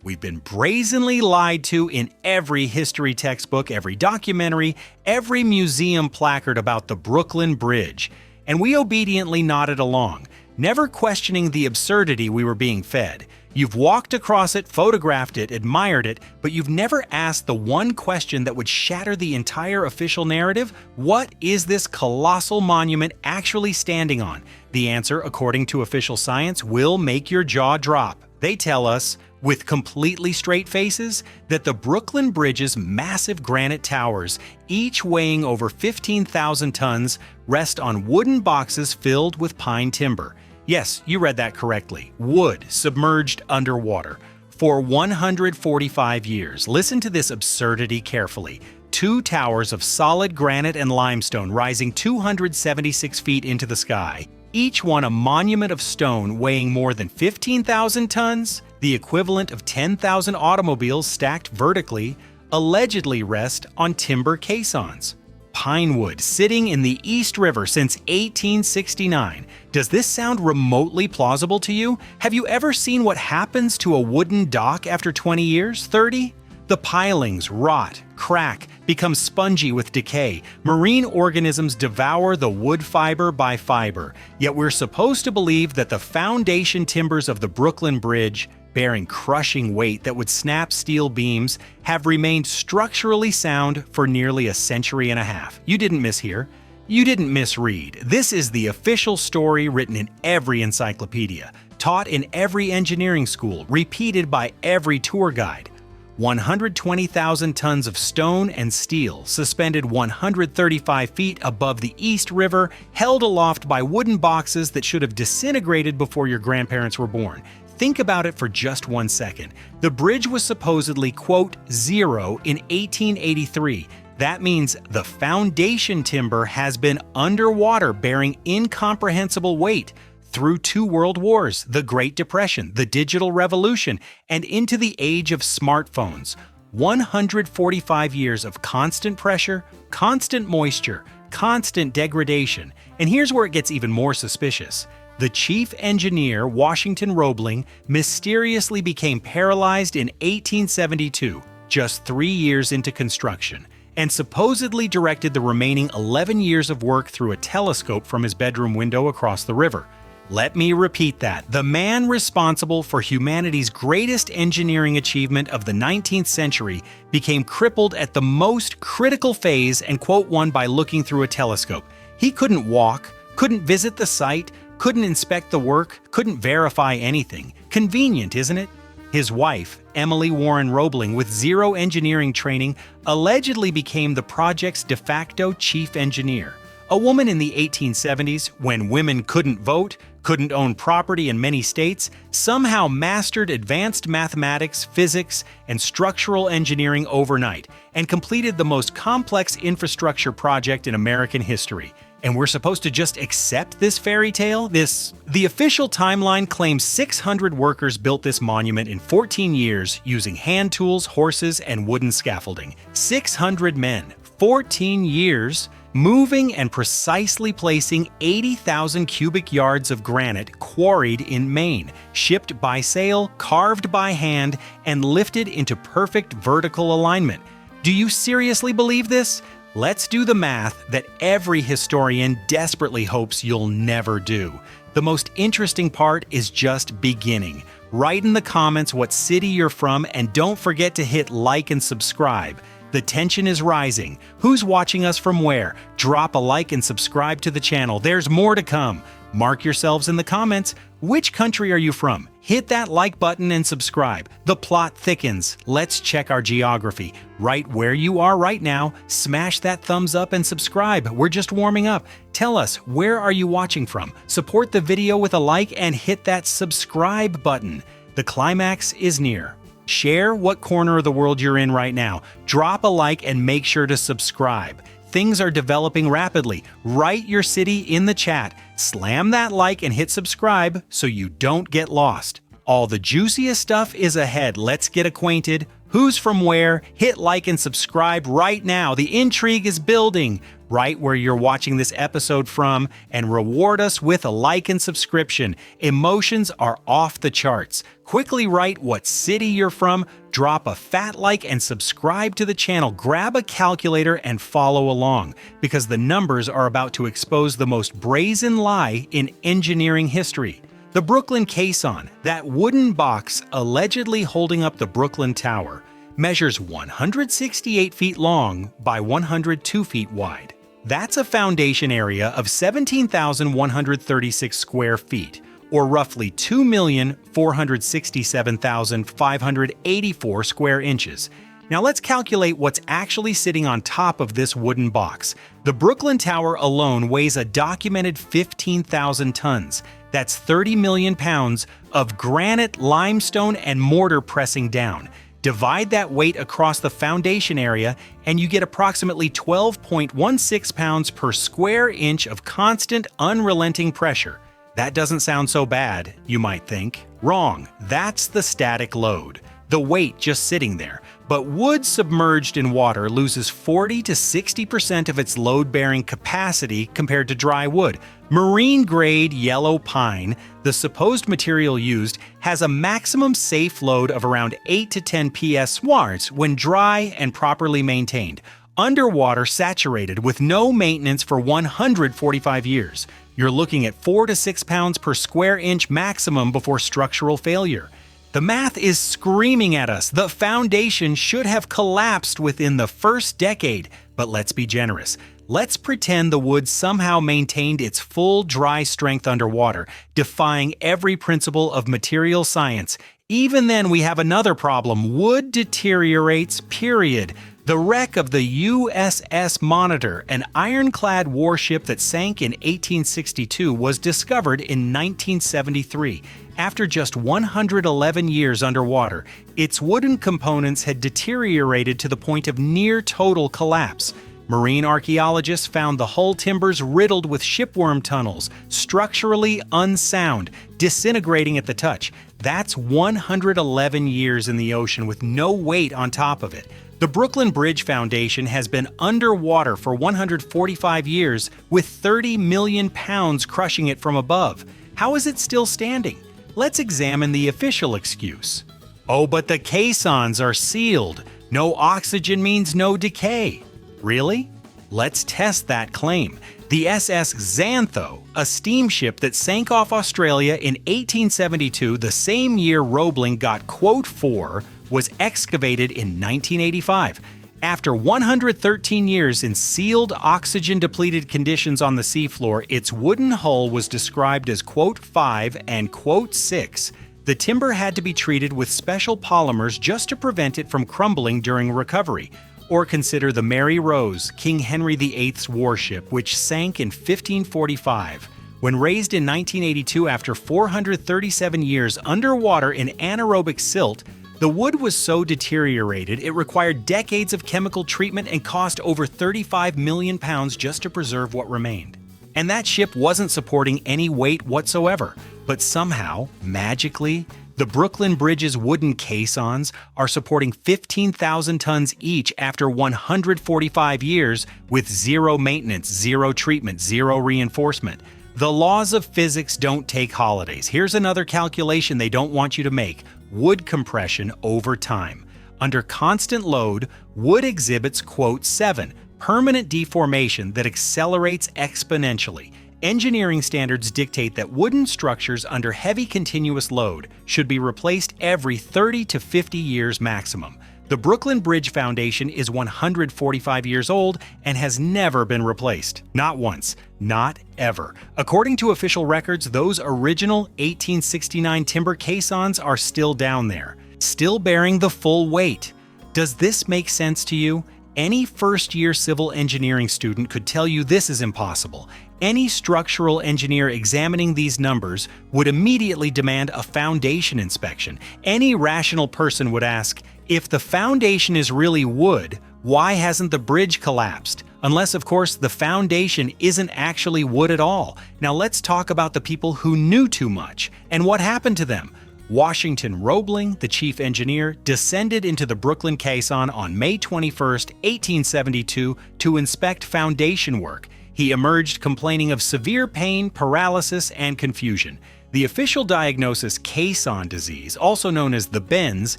We've been brazenly lied to in every history textbook, every documentary, every museum placard about the Brooklyn Bridge, and we obediently nodded along, never questioning the absurdity we were being fed. You've walked across it, photographed it, admired it, but you've never asked the one question that would shatter the entire official narrative: what is this colossal monument actually standing on? The answer, according to official science, will make your jaw drop. They tell us, with completely straight faces, that the Brooklyn Bridge's massive granite towers, each weighing over 15,000 tons, rest on wooden boxes filled with pine timber. Yes, you read that correctly. Wood submerged underwater. For 145 years, listen to this absurdity carefully. 2 towers of solid granite and limestone rising 276 feet into the sky, each one a monument of stone weighing more than 15,000 tons, the equivalent of 10,000 automobiles stacked vertically, allegedly rest on timber caissons. Pinewood sitting in the East River since 1869. Does this sound remotely plausible to you? Have you ever seen what happens to a wooden dock after 20 years, 30? The pilings rot, crack, become spongy with decay. Marine organisms devour the wood fiber by fiber. Yet we're supposed to believe that the foundation timbers of the Brooklyn Bridge, bearing crushing weight that would snap steel beams, have remained structurally sound for nearly a century and a half. You didn't mishear. You didn't misread. This is the official story written in every encyclopedia, taught in every engineering school, repeated by every tour guide. 120,000 tons of stone and steel, suspended 135 feet above the East River, held aloft by wooden boxes that should have disintegrated before your grandparents were born. Think about it for just 1 second. The bridge was supposedly, quote, zero in 1883. That means the foundation timber has been underwater bearing incomprehensible weight through 2 world wars, the Great Depression, the Digital Revolution, and into the age of smartphones. 145 years of constant pressure, constant moisture, constant degradation. And here's where it gets even more suspicious. The chief engineer, Washington Roebling, mysteriously became paralyzed in 1872, just 3 years into construction, and supposedly directed the remaining 11 years of work through a telescope from his bedroom window across the river. Let me repeat that. The man responsible for humanity's greatest engineering achievement of the 19th century became crippled at the most critical phase and, quote, won by looking through a telescope. He couldn't walk, couldn't visit the site, couldn't inspect the work, couldn't verify anything. Convenient, isn't it? His wife, Emily Warren Roebling, with zero engineering training, allegedly became the project's de facto chief engineer. A woman in the 1870s, when women couldn't vote, couldn't own property in many states, somehow mastered advanced mathematics, physics, and structural engineering overnight, and completed the most complex infrastructure project in American history. And we're supposed to just accept this fairy tale? The official timeline claims 600 workers built this monument in 14 years using hand tools, horses, and wooden scaffolding. 600 men, 14 years, moving and precisely placing 80,000 cubic yards of granite quarried in Maine, shipped by sail, carved by hand, and lifted into perfect vertical alignment. Do you seriously believe this? Let's do the math that every historian desperately hopes you'll never do. The most interesting part is just beginning. Write in the comments what city you're from, and don't forget to hit like and subscribe. The tension is rising. Who's watching us from where? Drop a like and subscribe to the channel. There's more to come. Mark yourselves in the comments. Which country are you from? Hit that like button and subscribe. The plot thickens. Let's check our geography. Right where you are right now, smash that thumbs up and subscribe. We're just warming up. Tell us, where are you watching from? Support the video with a like and hit that subscribe button. The climax is near. Share what corner of the world you're in right now. Drop a like and make sure to subscribe. Things are developing rapidly. Write your city in the chat. Slam that like and hit subscribe so you don't get lost. All the juiciest stuff is ahead. Let's get acquainted. Who's from where? Hit like and subscribe right now. The intrigue is building. right where you're watching this episode from, and reward us with a like and subscription. Emotions are off the charts. Quickly write what city you're from, drop a fat like, and subscribe to the channel. Grab a calculator and follow along, because the numbers are about to expose the most brazen lie in engineering history. The Brooklyn caisson, that wooden box allegedly holding up the Brooklyn Tower, measures 168 feet long by 102 feet wide. That's a foundation area of 17,136 square feet, or roughly 2,467,584 square inches. Now let's calculate what's actually sitting on top of this wooden box. The Brooklyn Tower alone weighs a documented 15,000 tons. That's 30 million pounds of granite, limestone, and mortar pressing down. Divide that weight across the foundation area, and you get approximately 12.16 pounds per square inch of constant, unrelenting pressure. That doesn't sound so bad, you might think. Wrong. That's the static load, the weight just sitting there. But wood submerged in water loses 40 to 60% of its load-bearing capacity compared to dry wood. Marine-grade yellow pine, the supposed material used, has a maximum safe load of around 8 to 10 psi when dry and properly maintained. Underwater, saturated with no maintenance for 145 years. You're looking at 4 to 6 pounds per square inch maximum before structural failure. The math is screaming at us. The foundation should have collapsed within the first decade, but let's be generous. Let's pretend the wood somehow maintained its full dry strength underwater, defying every principle of material science. Even then, we have another problem. Wood deteriorates, period. The wreck of the USS Monitor, an ironclad warship that sank in 1862, was discovered in 1973. After just 111 years underwater, its wooden components had deteriorated to the point of near-total collapse. Marine archaeologists found the hull timbers riddled with shipworm tunnels, structurally unsound, disintegrating at the touch. That's 111 years in the ocean with no weight on top of it. The Brooklyn Bridge Foundation has been underwater for 145 years with 30 million pounds crushing it from above. How is it still standing? Let's examine the official excuse. Oh, but the caissons are sealed. No oxygen means no decay. Really? Let's test that claim. The SS Xantho, a steamship that sank off Australia in 1872, the same year Roebling got quote 4, was excavated in 1985. After 113 years in sealed, oxygen-depleted conditions on the seafloor, its wooden hull was described as quote 5 and quote 6. The timber had to be treated with special polymers just to prevent it from crumbling during recovery. Or consider the Mary Rose, King Henry VIII's warship, which sank in 1545. When raised in 1982 after 437 years underwater in anaerobic silt, the wood was so deteriorated it required decades of chemical treatment and cost over 35 million pounds just to preserve what remained. And that ship wasn't supporting any weight whatsoever. But somehow, magically, the Brooklyn Bridge's wooden caissons are supporting 15,000 tons each after 145 years with zero maintenance, zero treatment, zero reinforcement. The laws of physics don't take holidays. Here's another calculation they don't want you to make. Wood compression over time. Under constant load, wood exhibits quote 7, permanent deformation that accelerates exponentially. Engineering standards dictate that wooden structures under heavy continuous load should be replaced every 30 to 50 years maximum. The Brooklyn Bridge Foundation is 145 years old and has never been replaced. Not once. Not ever. According to official records, those original 1869 timber caissons are still down there, still bearing the full weight. Does this make sense to you? Any first-year civil engineering student could tell you this is impossible. Any structural engineer examining these numbers would immediately demand a foundation inspection. Any rational person would ask, if the foundation is really wood, why hasn't the bridge collapsed? Unless, of course, the foundation isn't actually wood at all. Now let's talk about the people who knew too much and what happened to them. Washington Roebling, the chief engineer, descended into the Brooklyn caisson on May 21, 1872, to inspect foundation work. He emerged complaining of severe pain, paralysis, and confusion. The official diagnosis, caisson disease, also known as the bends,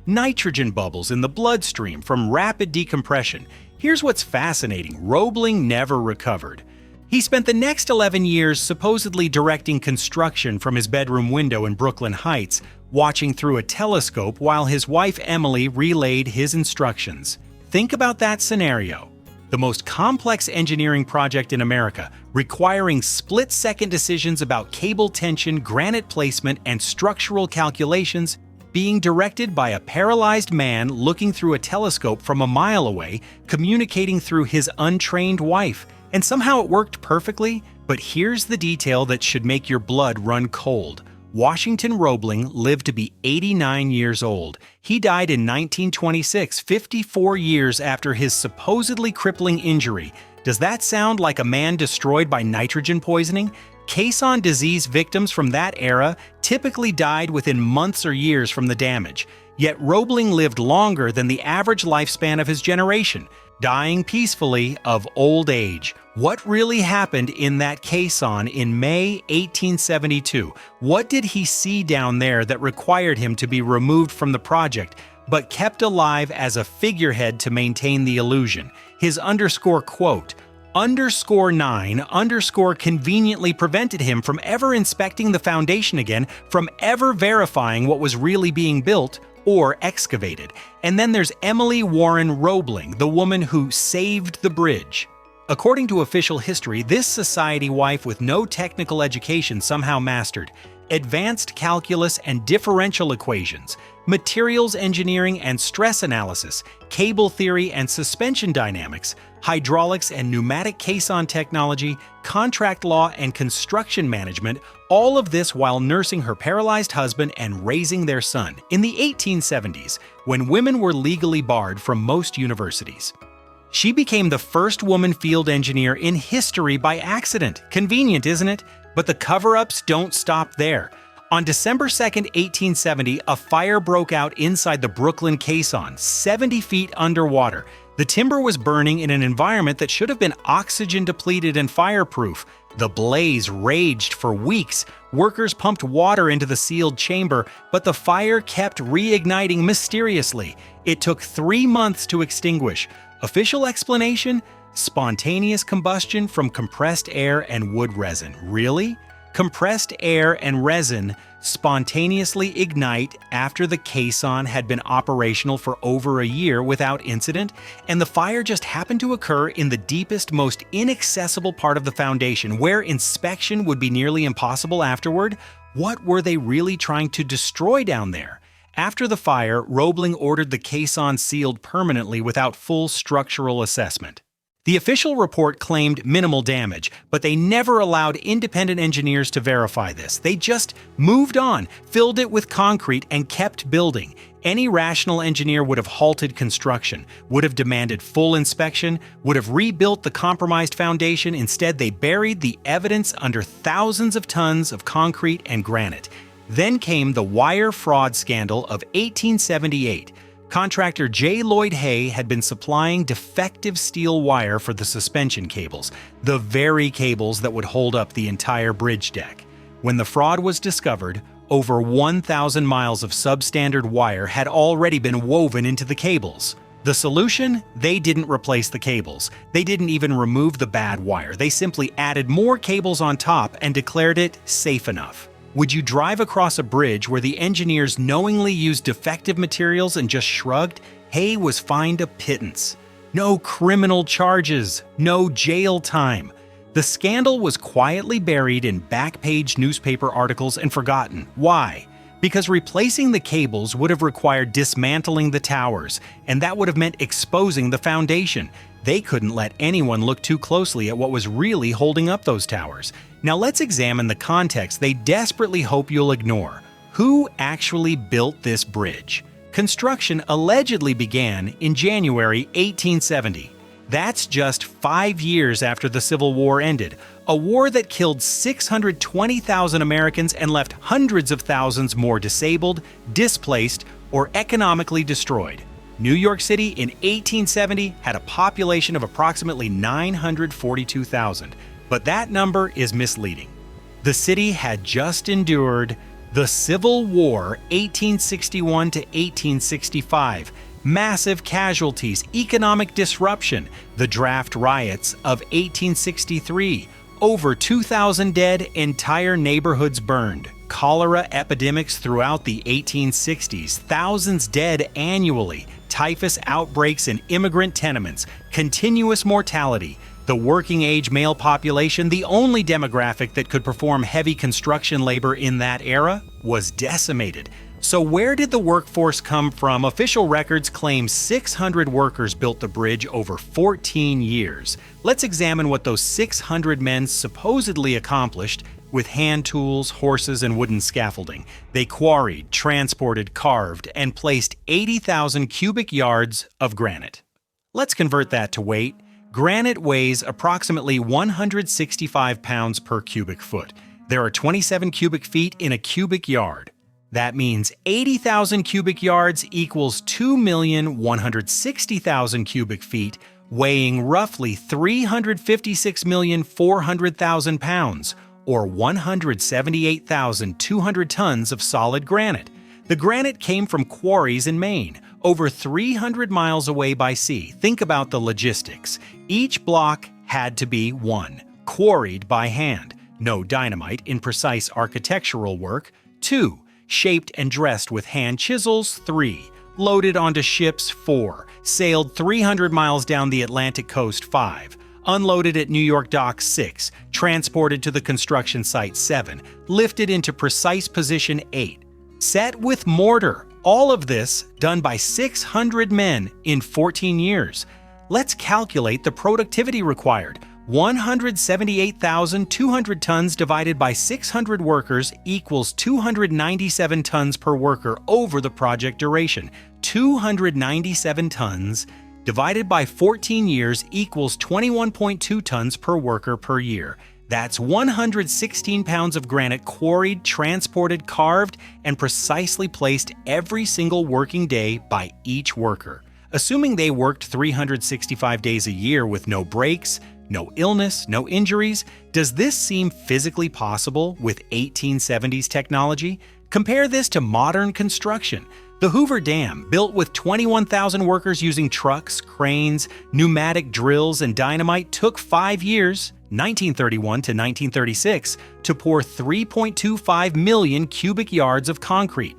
nitrogen bubbles in the bloodstream from rapid decompression. Here's what's fascinating: Roebling never recovered. He spent the next 11 years supposedly directing construction from his bedroom window in Brooklyn Heights, watching through a telescope while his wife Emily relayed his instructions. Think about that scenario. The most complex engineering project in America, requiring split-second decisions about cable tension, granite placement, and structural calculations, being directed by a paralyzed man looking through a telescope from a mile away, communicating through his untrained wife. And somehow it worked perfectly, but here's the detail that should make your blood run cold. Washington Roebling lived to be 89 years old. He died in 1926, 54 years after his supposedly crippling injury. Does that sound like a man destroyed by nitrogen poisoning? Caisson disease victims from that era typically died within months or years from the damage. Yet Roebling lived longer than the average lifespan of his generation, dying peacefully of old age. What really happened in that caisson in May 1872? What did he see down there that required him to be removed from the project, but kept alive as a figurehead to maintain the illusion? His underscore quote, _9_ conveniently prevented him from ever inspecting the foundation again, from ever verifying what was really being built or excavated. And then there's Emily Warren Roebling, the woman who saved the bridge. According to official history, this society wife with no technical education somehow mastered advanced calculus and differential equations, materials engineering and stress analysis, cable theory and suspension dynamics, hydraulics and pneumatic caisson technology, contract law and construction management, all of this while nursing her paralyzed husband and raising their son in the 1870s, when women were legally barred from most universities. She became the first woman field engineer in history by accident. Convenient, isn't it? But the cover-ups don't stop there. On December 2, 1870, a fire broke out inside the Brooklyn caisson, 70 feet underwater. The timber was burning in an environment that should have been oxygen-depleted and fireproof. The blaze raged for weeks. Workers pumped water into the sealed chamber, but the fire kept reigniting mysteriously. It took 3 months to extinguish. Official explanation? Spontaneous combustion from compressed air and wood resin. Really? Compressed air and resin spontaneously ignite after the caisson had been operational for over a year without incident, and the fire just happened to occur in the deepest, most inaccessible part of the foundation, where inspection would be nearly impossible afterward? What were they really trying to destroy down there? After the fire, Roebling ordered the caisson sealed permanently without full structural assessment. The official report claimed minimal damage, but they never allowed independent engineers to verify this. They just moved on, filled it with concrete, and kept building. Any rational engineer would have halted construction, would have demanded full inspection, would have rebuilt the compromised foundation. Instead, they buried the evidence under thousands of tons of concrete and granite. Then came the wire fraud scandal of 1878. Contractor J. Lloyd Hay had been supplying defective steel wire for the suspension cables, the very cables that would hold up the entire bridge deck. When the fraud was discovered, over 1,000 miles of substandard wire had already been woven into the cables. The solution? They didn't replace the cables. They didn't even remove the bad wire. They simply added more cables on top and declared it safe enough. Would you drive across a bridge where the engineers knowingly used defective materials and just shrugged? Hay was fined a pittance. No criminal charges, no jail time. The scandal was quietly buried in back-page newspaper articles and forgotten. Why? Because replacing the cables would have required dismantling the towers, and that would have meant exposing the foundation. They couldn't let anyone look too closely at what was really holding up those towers. Now let's examine the context they desperately hope you'll ignore. Who actually built this bridge? Construction allegedly began in January 1870. That's just 5 years after the Civil War ended. a war that killed 620,000 Americans and left hundreds of thousands more disabled, displaced, or economically destroyed. New York City in 1870 had a population of approximately 942,000, but that number is misleading. The city had just endured the Civil War 1861 to 1865, massive casualties, economic disruption, the draft riots of 1863, over 2,000 dead, entire neighborhoods burned, cholera epidemics throughout the 1860s, thousands dead annually, typhus outbreaks in immigrant tenements, continuous mortality. The working-age male population, the only demographic that could perform heavy construction labor in that era, was decimated. So where did the workforce come from? Official records claim 600 workers built the bridge over 14 years. Let's examine what those 600 men supposedly accomplished with hand tools, horses, and wooden scaffolding. They quarried, transported, carved, and placed 80,000 cubic yards of granite. Let's convert that to weight. Granite weighs approximately 165 pounds per cubic foot. There are 27 cubic feet in a cubic yard. That means 80,000 cubic yards equals 2,160,000 cubic feet, weighing roughly 356,400,000 pounds, or 178,200 tons of solid granite. The granite came from quarries in Maine, over 300 miles away by sea. Think about the logistics. Each block had to be 1. Quarried by hand. No dynamite in precise architectural work. 2. Shaped and dressed with hand chisels. 3. Loaded onto ships. 4. Sailed 300 miles down the Atlantic coast. 5. Unloaded at New York docks. 6. Transported to the construction site. 7. Lifted into precise position. 8. Set with mortar. All of this done by 600 men in 14 years. Let's calculate the productivity required. 178,200 tons divided by 600 workers equals 297 tons per worker over the project duration. 297 tons divided by 14 years equals 21.2 tons per worker per year. That's 116 pounds of granite quarried, transported, carved, and precisely placed every single working day by each worker. Assuming they worked 365 days a year with no breaks, no illness, no injuries, does this seem physically possible with 1870s technology? Compare this to modern construction. The Hoover Dam, built with 21,000 workers using trucks, cranes, pneumatic drills, and dynamite, took 5 years, 1931 to 1936, to pour 3.25 million cubic yards of concrete.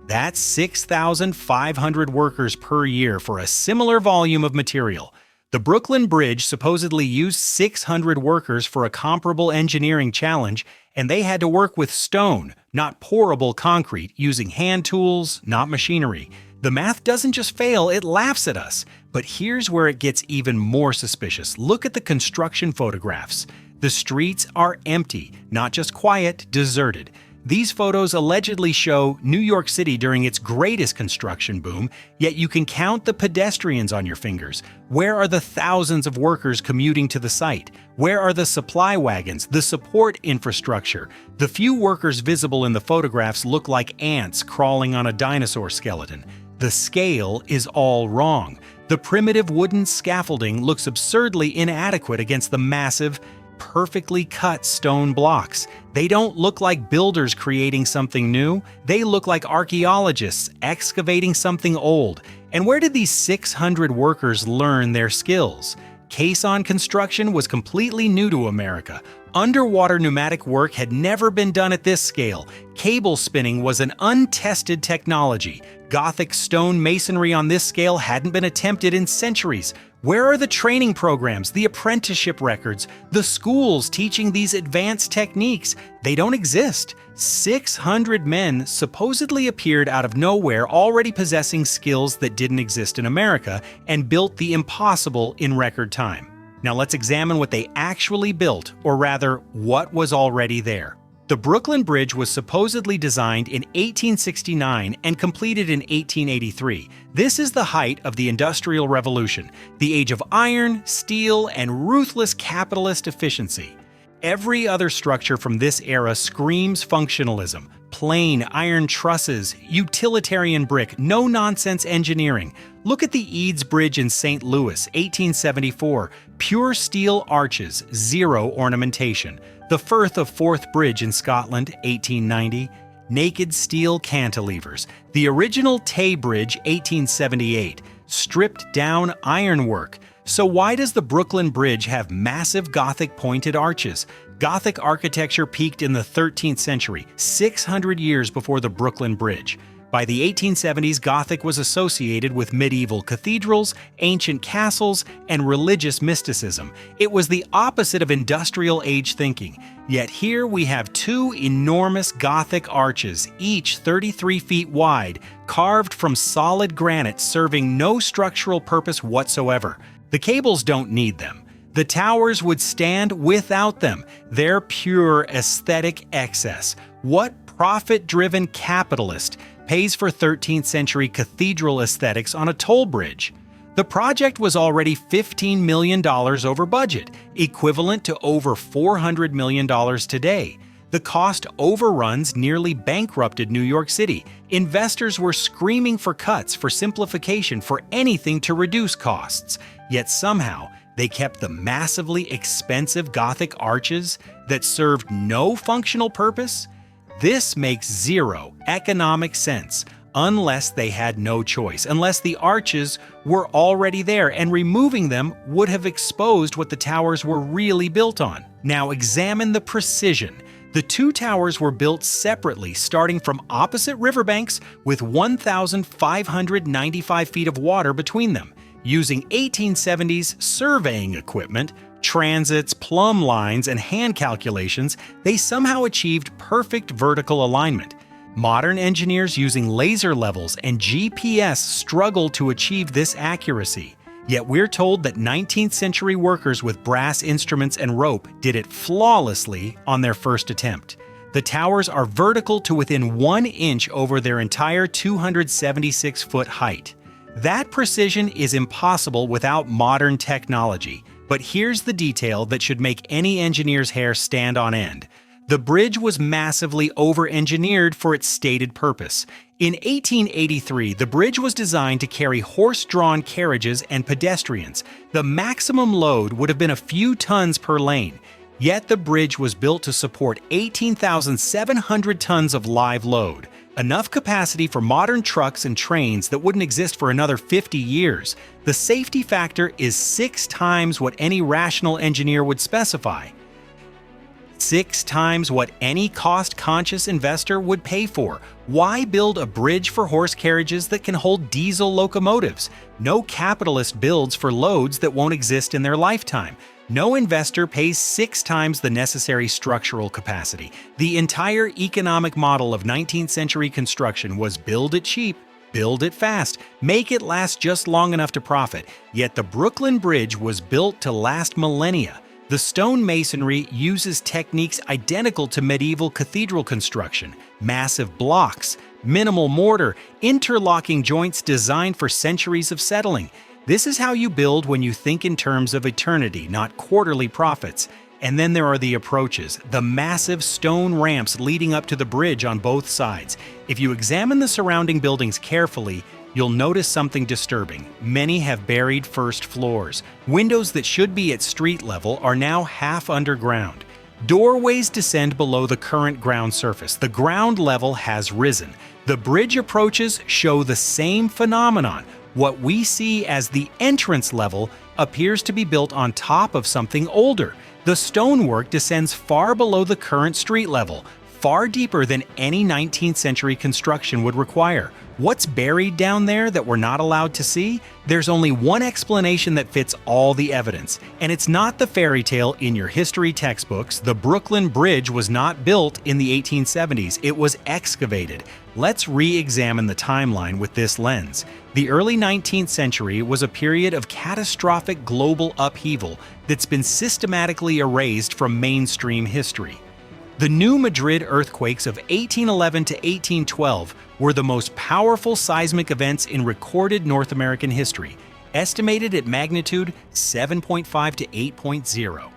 That's 6,500 workers per year for a similar volume of material. The Brooklyn Bridge supposedly used 600 workers for a comparable engineering challenge, and they had to work with stone, not pourable concrete, using hand tools, not machinery. The math doesn't just fail, it laughs at us. But here's where it gets even more suspicious. Look at the construction photographs. The streets are empty, not just quiet, deserted. These photos allegedly show New York City during its greatest construction boom, yet you can count the pedestrians on your fingers. Where are the thousands of workers commuting to the site? Where are the supply wagons, the support infrastructure? The few workers visible in the photographs look like ants crawling on a dinosaur skeleton. The scale is all wrong. The primitive wooden scaffolding looks absurdly inadequate against the massive, perfectly cut stone blocks. They don't look like builders creating something new. They look like archaeologists excavating something old. And where did these 600 workers learn their skills? Caisson construction was completely new to America. Underwater pneumatic work had never been done at this scale. Cable spinning was an untested technology. Gothic stone masonry on this scale hadn't been attempted in centuries. Where are the training programs, the apprenticeship records, the schools teaching these advanced techniques? They don't exist. 600 men supposedly appeared out of nowhere, already possessing skills that didn't exist in America, and built the impossible in record time. Now let's examine what they actually built, or rather, what was already there. The Brooklyn Bridge was supposedly designed in 1869 and completed in 1883. This is the height of the Industrial Revolution, the age of iron, steel, and ruthless capitalist efficiency. Every other structure from this era screams functionalism. Plain iron trusses, utilitarian brick, no-nonsense engineering. Look at the Eads Bridge in St. Louis, 1874. Pure steel arches, zero ornamentation. The Firth of Forth Bridge in Scotland, 1890. Naked steel cantilevers. The original Tay Bridge, 1878. Stripped down ironwork. So why does the Brooklyn Bridge have massive Gothic pointed arches? Gothic architecture peaked in the 13th century, 600 years before the Brooklyn Bridge. By the 1870s, Gothic was associated with medieval cathedrals, ancient castles, and religious mysticism. It was the opposite of industrial age thinking. Yet here we have two enormous Gothic arches, each 33 feet wide, carved from solid granite, serving no structural purpose whatsoever. The cables don't need them. The towers would stand without them. They're pure aesthetic excess. What profit-driven capitalist pays for 13th century cathedral aesthetics on a toll bridge? The project was already $15 million over budget, equivalent to over $400 million today. The cost overruns nearly bankrupted New York City. Investors were screaming for cuts, for simplification, for anything to reduce costs. Yet somehow, they kept the massively expensive Gothic arches that served no functional purpose? This makes zero economic sense unless they had no choice, unless the arches were already there and removing them would have exposed what the towers were really built on. Now examine the precision. The two towers were built separately, starting from opposite riverbanks with 1,595 feet of water between them. Using 1870s surveying equipment, transits, plumb lines, and hand calculations, they somehow achieved perfect vertical alignment. Modern engineers using laser levels and GPS struggle to achieve this accuracy. Yet we're told that 19th century workers with brass instruments and rope did it flawlessly on their first attempt. The towers are vertical to within 1 inch over their entire 276-foot height. That precision is impossible without modern technology, but here's the detail that should make any engineer's hair stand on end. The bridge was massively over-engineered for its stated purpose. In 1883, the bridge was designed to carry horse-drawn carriages and pedestrians. The maximum load would have been a few tons per lane. Yet the bridge was built to support 18,700 tons of live load. Enough capacity for modern trucks and trains that wouldn't exist for another 50 years. The safety factor is 6 times what any rational engineer would specify. 6 times what any cost-conscious investor would pay for. Why build a bridge for horse carriages that can hold diesel locomotives? No capitalist builds for loads that won't exist in their lifetime. No investor pays 6 times the necessary structural capacity. The entire economic model of 19th century construction was build it cheap, build it fast, make it last just long enough to profit. Yet the Brooklyn Bridge was built to last millennia. The stone masonry uses techniques identical to medieval cathedral construction: massive blocks, minimal mortar, interlocking joints designed for centuries of settling. This is how you build when you think in terms of eternity, not quarterly profits. And then there are the approaches, the massive stone ramps leading up to the bridge on both sides. If you examine the surrounding buildings carefully, you'll notice something disturbing. Many have buried first floors. Windows that should be at street level are now half underground. Doorways descend below the current ground surface. The ground level has risen. The bridge approaches show the same phenomenon. What we see as the entrance level appears to be built on top of something older. The stonework descends far below the current street level, far deeper than any 19th century construction would require. What's buried down there that we're not allowed to see? There's only one explanation that fits all the evidence, and it's not the fairy tale in your history textbooks. The Brooklyn Bridge was not built in the 1870s, it was excavated. Let's re-examine the timeline with this lens. The early 19th century was a period of catastrophic global upheaval that's been systematically erased from mainstream history. The New Madrid earthquakes of 1811 to 1812 were the most powerful seismic events in recorded North American history, estimated at magnitude 7.5 to 8.0.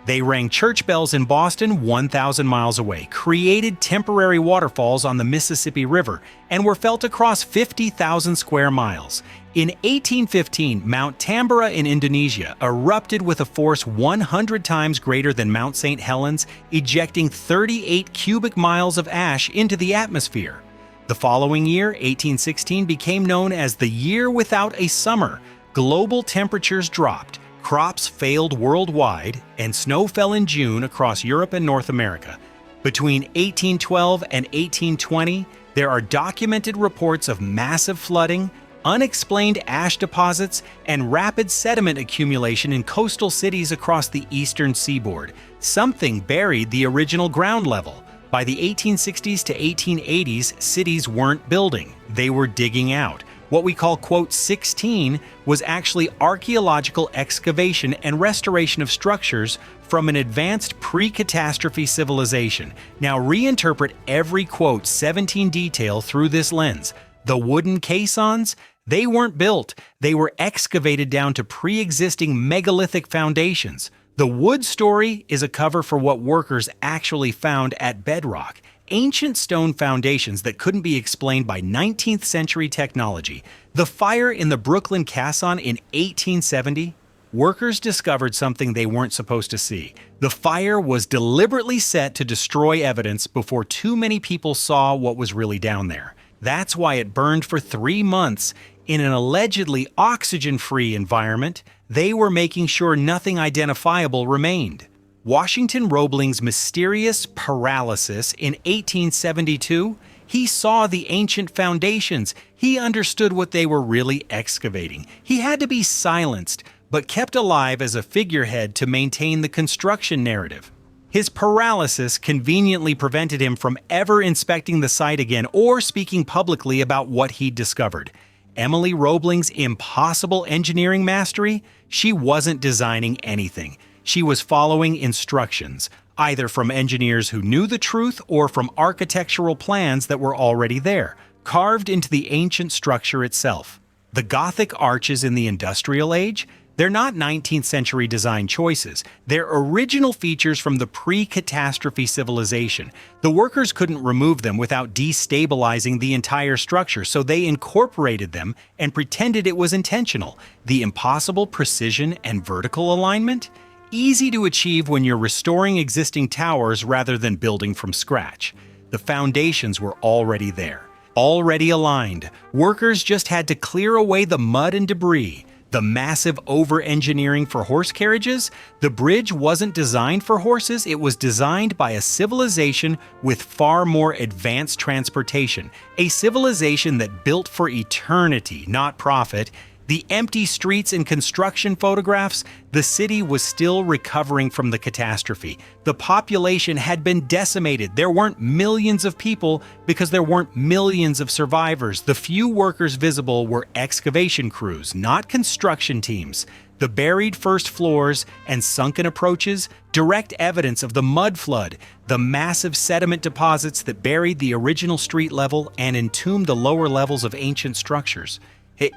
They rang church bells in Boston 1,000 miles away, created temporary waterfalls on the Mississippi River, and were felt across 50,000 square miles. In 1815, Mount Tambora in Indonesia erupted with a force 100 times greater than Mount St. Helens, ejecting 38 cubic miles of ash into the atmosphere. The following year, 1816, became known as the year without a summer. Global temperatures dropped, crops failed worldwide, and snow fell in June across Europe and North America. Between 1812 and 1820, there are documented reports of massive flooding, unexplained ash deposits, and rapid sediment accumulation in coastal cities across the eastern seaboard. Something buried the original ground level. By the 1860s to 1880s, cities weren't building, they were digging out. What we call, quote, 16 was actually archaeological excavation and restoration of structures from an advanced pre-catastrophe civilization. Now reinterpret every, quote, 17 detail through this lens. The wooden caissons, they weren't built, they were excavated down to pre-existing megalithic foundations. The wood story is a cover for what workers actually found at bedrock. Ancient stone foundations that couldn't be explained by 19th century technology. The fire in the Brooklyn Caisson in 1870, workers discovered something they weren't supposed to see. The fire was deliberately set to destroy evidence before too many people saw what was really down there. That's why it burned for 3 months. In an allegedly oxygen-free environment, they were making sure nothing identifiable remained. Washington Roebling's mysterious paralysis in 1872, he saw the ancient foundations. He understood what they were really excavating. He had to be silenced, but kept alive as a figurehead to maintain the construction narrative. His paralysis conveniently prevented him from ever inspecting the site again or speaking publicly about what he'd discovered. Emily Roebling's impossible engineering mastery, she wasn't designing anything. She was following instructions, either from engineers who knew the truth or from architectural plans that were already there, carved into the ancient structure itself. The Gothic arches in the Industrial Age, they're not 19th century design choices. They're original features from the pre-catastrophe civilization. The workers couldn't remove them without destabilizing the entire structure, so they incorporated them and pretended it was intentional. The impossible precision and vertical alignment? Easy to achieve when you're restoring existing towers rather than building from scratch. The foundations were already there, already aligned. Workers just had to clear away the mud and debris. The massive over-engineering for horse carriages? The bridge wasn't designed for horses, it was designed by a civilization with far more advanced transportation. A civilization that built for eternity, not profit. The empty streets and construction photographs, the city was still recovering from the catastrophe. The population had been decimated. There weren't millions of people because there weren't millions of survivors. The few workers visible were excavation crews, not construction teams. The buried first floors and sunken approaches, direct evidence of the mud flood, the massive sediment deposits that buried the original street level and entombed the lower levels of ancient structures.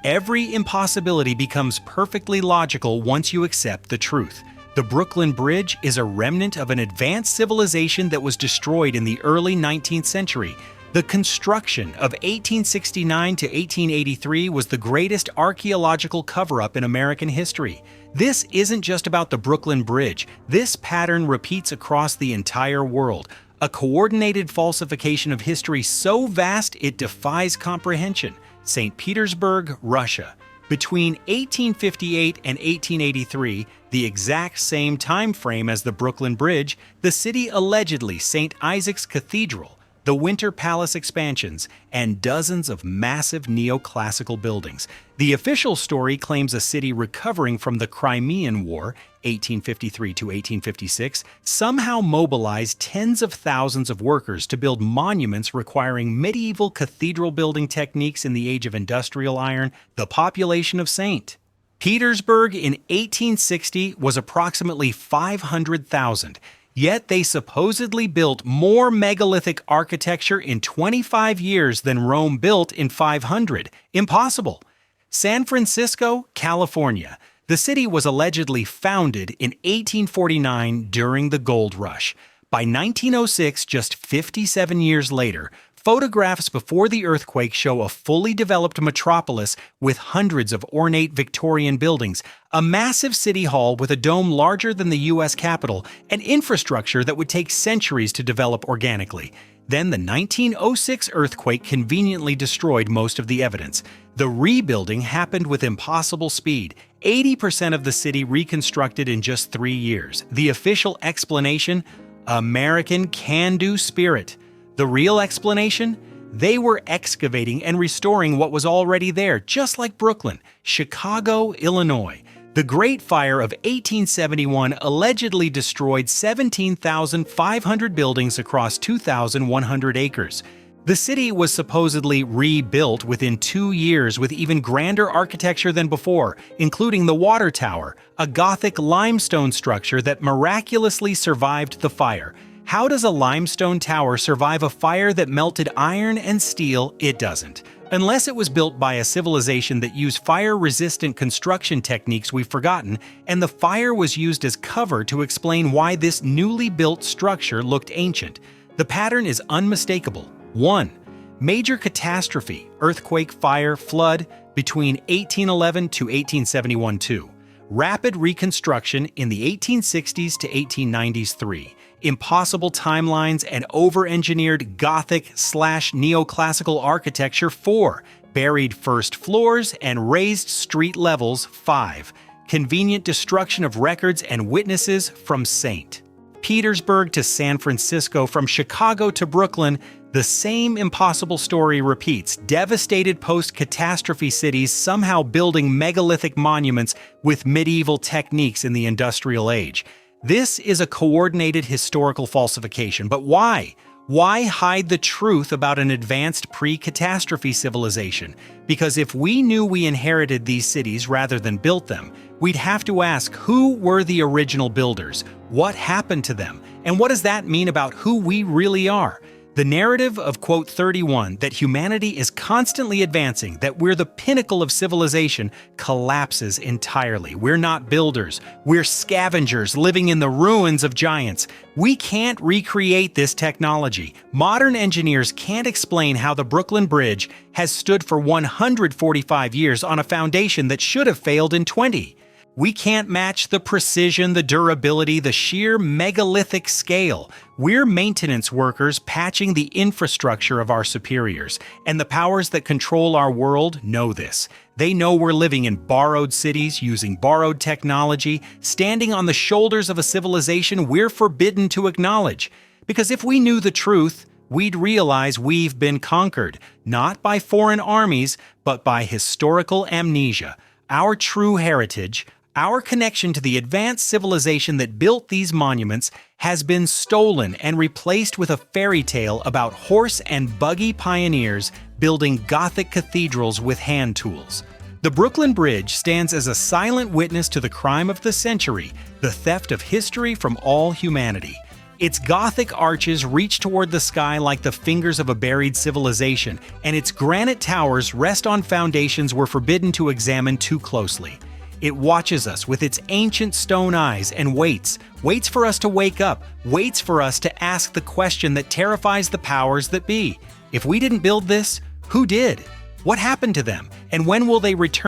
Every impossibility becomes perfectly logical once you accept the truth. The Brooklyn Bridge is a remnant of an advanced civilization that was destroyed in the early 19th century. The construction of 1869 to 1883 was the greatest archaeological cover-up in American history. This isn't just about the Brooklyn Bridge. This pattern repeats across the entire world. A coordinated falsification of history so vast it defies comprehension. St. Petersburg, Russia. Between 1858 and 1883, the exact same time frame as the Brooklyn Bridge, the city allegedly St. Isaac's Cathedral, the Winter Palace expansions, and dozens of massive neoclassical buildings. The official story claims a city recovering from the Crimean War, 1853 to 1856, somehow mobilized tens of thousands of workers to build monuments requiring medieval cathedral building techniques in the age of industrial iron. The population of St. Petersburg in 1860 was approximately 500,000. Yet they supposedly built more megalithic architecture in 25 years than Rome built in 500. Impossible. San Francisco, California. The city was allegedly founded in 1849 during the gold rush. By 1906, just 57 years later, photographs before the earthquake show a fully developed metropolis with hundreds of ornate Victorian buildings, a massive city hall with a dome larger than the U.S. Capitol, and infrastructure that would take centuries to develop organically. Then the 1906 earthquake conveniently destroyed most of the evidence. The rebuilding happened with impossible speed. 80% of the city reconstructed in just 3 years. The official explanation? American can-do spirit. The real explanation? They were excavating and restoring what was already there, just like Brooklyn, Chicago, Illinois. The Great Fire of 1871 allegedly destroyed 17,500 buildings across 2,100 acres. The city was supposedly rebuilt within 2 years with even grander architecture than before, including the Water Tower, a Gothic limestone structure that miraculously survived the fire. How does a limestone tower survive a fire that melted iron and steel? It doesn't. Unless it was built by a civilization that used fire-resistant construction techniques we've forgotten, and the fire was used as cover to explain why this newly built structure looked ancient. The pattern is unmistakable. 1. Major catastrophe, earthquake, fire, flood, between 1811 to 1871. 2. Rapid reconstruction in the 1860s to 1890s. 3. Impossible timelines and over-engineered Gothic/neoclassical architecture. 4. Buried first floors and raised street levels. 5. Convenient destruction of records and witnesses from St. Petersburg to San Francisco, from Chicago to Brooklyn. The same impossible story repeats. Devastated post-catastrophe cities somehow building megalithic monuments with medieval techniques in the industrial age. This is a coordinated historical falsification, but why? Why hide the truth about an advanced pre-catastrophe civilization? Because if we knew we inherited these cities rather than built them, we'd have to ask, who were the original builders? What happened to them? And what does that mean about who we really are? The narrative of Quote 31, that humanity is constantly advancing, that we're the pinnacle of civilization, collapses entirely. We're not builders. We're scavengers living in the ruins of giants. We can't recreate this technology. Modern engineers can't explain how the Brooklyn Bridge has stood for 145 years on a foundation that should have failed in 20. We can't match the precision, the durability, the sheer megalithic scale. We're maintenance workers patching the infrastructure of our superiors, and the powers that control our world know this. They know we're living in borrowed cities, using borrowed technology, standing on the shoulders of a civilization we're forbidden to acknowledge. Because if we knew the truth, we'd realize we've been conquered, not by foreign armies, but by historical amnesia. Our true heritage, our connection to the advanced civilization that built these monuments, has been stolen and replaced with a fairy tale about horse and buggy pioneers building Gothic cathedrals with hand tools. The Brooklyn Bridge stands as a silent witness to the crime of the century, the theft of history from all humanity. Its Gothic arches reach toward the sky like the fingers of a buried civilization, and its granite towers rest on foundations we're forbidden to examine too closely. It watches us with its ancient stone eyes and waits for us to wake up, waits for us to ask the question that terrifies the powers that be. If we didn't build this, who did? What happened to them? And when will they return?